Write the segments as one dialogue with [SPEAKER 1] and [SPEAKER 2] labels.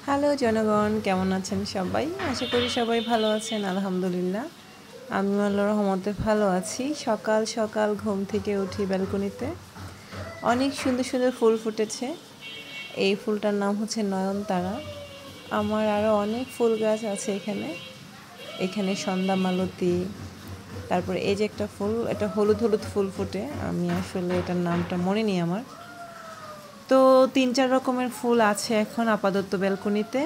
[SPEAKER 1] Hello জনগণ, কেমন আছেন সবাই? আশা করি সবাই ভালো আছেন। আলহামদুলিল্লাহ, আমি আল্লাহর রহমতে ভালো আছি। সকাল সকাল ঘুম থেকে উঠি ব্যালকনিতে। অনেক সুন্দর সুন্দর ফুল ফুটেছে। এই ফুলটার নাম হচ্ছে নয়নতারা। আমার আরও অনেক ফুল গাছ আছে এখানে সন্ধ্যা মালতী, তারপরে এই যে একটা ফুল, এটা হলুদ হলুদ ফুল ফুটে, আমি আসলে এটার নামটা মনে নেই আমার। তো 3-4 রকমের ফুল আছে এখন আপাতত ব্যালকনিতে।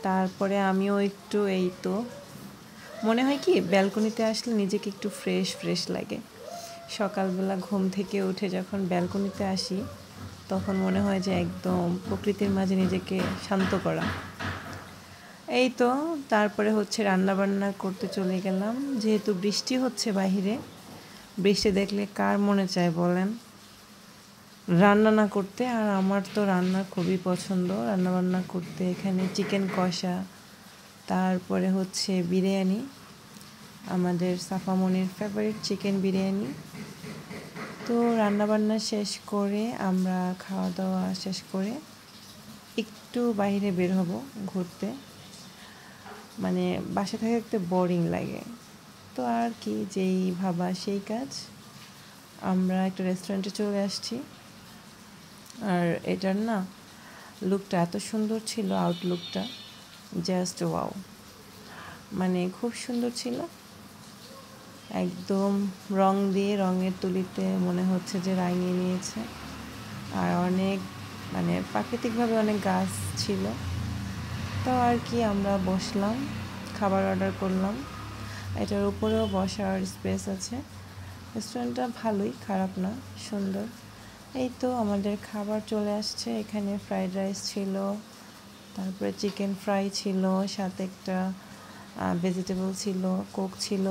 [SPEAKER 1] তারপরে আমিও একটু এই তো মনে হয় কি ব্যালকনিতে আসলে নিজেকে একটু ফ্রেশ ফ্রেশ লাগে। সকালবেলা ঘুম থেকে উঠে যখন ব্যালকনিতে আসি তখন মনে হয় যে একদম প্রকৃতির মাঝে নিজেকে শান্ত করা। এই তো তারপরে হচ্ছে রান্নাবান্না করতে চলে গেলাম, যেহেতু বৃষ্টি হচ্ছে বাহিরে। বৃষ্টি দেখলে কার মনে চায় বলেন রান্না না করতে? আর আমার তো রান্না খুবই পছন্দ, রান্নাবান্না করতে। এখানে চিকেন কষা, তারপরে হচ্ছে বিরিয়ানি, আমাদের সাফামনির ফেভারিট চিকেন বিরিয়ানি। তো রান্নাবান্না শেষ করে আমরা খাওয়া দাওয়া শেষ করে একটু বাইরে বের হব ঘুরতে। মানে বাসা থেকে একটু বোরিং লাগে, তো আর কি, যেই ভাবা সেই কাজ। আমরা একটা রেস্টুরেন্টে চলে আসছি, আর এটার না লুকটা এত সুন্দর ছিল, আউটলুকটা জাস্ট ওয়াও, মানে খুব সুন্দর ছিল। একদম রং দিয়ে, রঙের তুলিতে মনে হচ্ছে যে রাঙিয়ে নিয়েছে। আর অনেক মানে প্রাকৃতিকভাবে অনেক গাছ ছিল। তো আর কি, আমরা বসলাম, খাবার অর্ডার করলাম। এটার উপরেও বসার স্পেস আছে। রেস্টুরেন্টটা ভালোই, খারাপ না, সুন্দর। এই তো আমাদের খাবার চলে আসছে। এখানে ফ্রাইড রাইস ছিল, তারপরে চিকেন ফ্রাই ছিল, সাথে একটা ভেজিটেবল ছিল, কোক ছিল।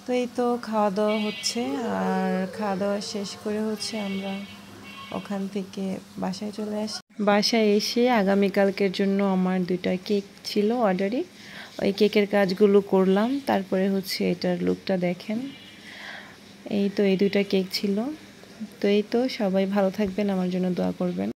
[SPEAKER 1] তো এই তো খাওয়া দাওয়া হচ্ছে। আর খাওয়া দাওয়া শেষ করে হচ্ছে আমরা ওখান থেকে বাসায় চলে আসি। বাসায় এসে আগামীকালকের জন্য আমার 2টা কেক ছিল অর্ডারই, ওই কেকের কাজগুলো করলাম। তারপরে হচ্ছে এটার লুকটা দেখেন। এই তো এই 2টা কেক ছিল। তো এই তো সবাই ভালো থাকবেন, আমার জন্য দোয়া করবেন।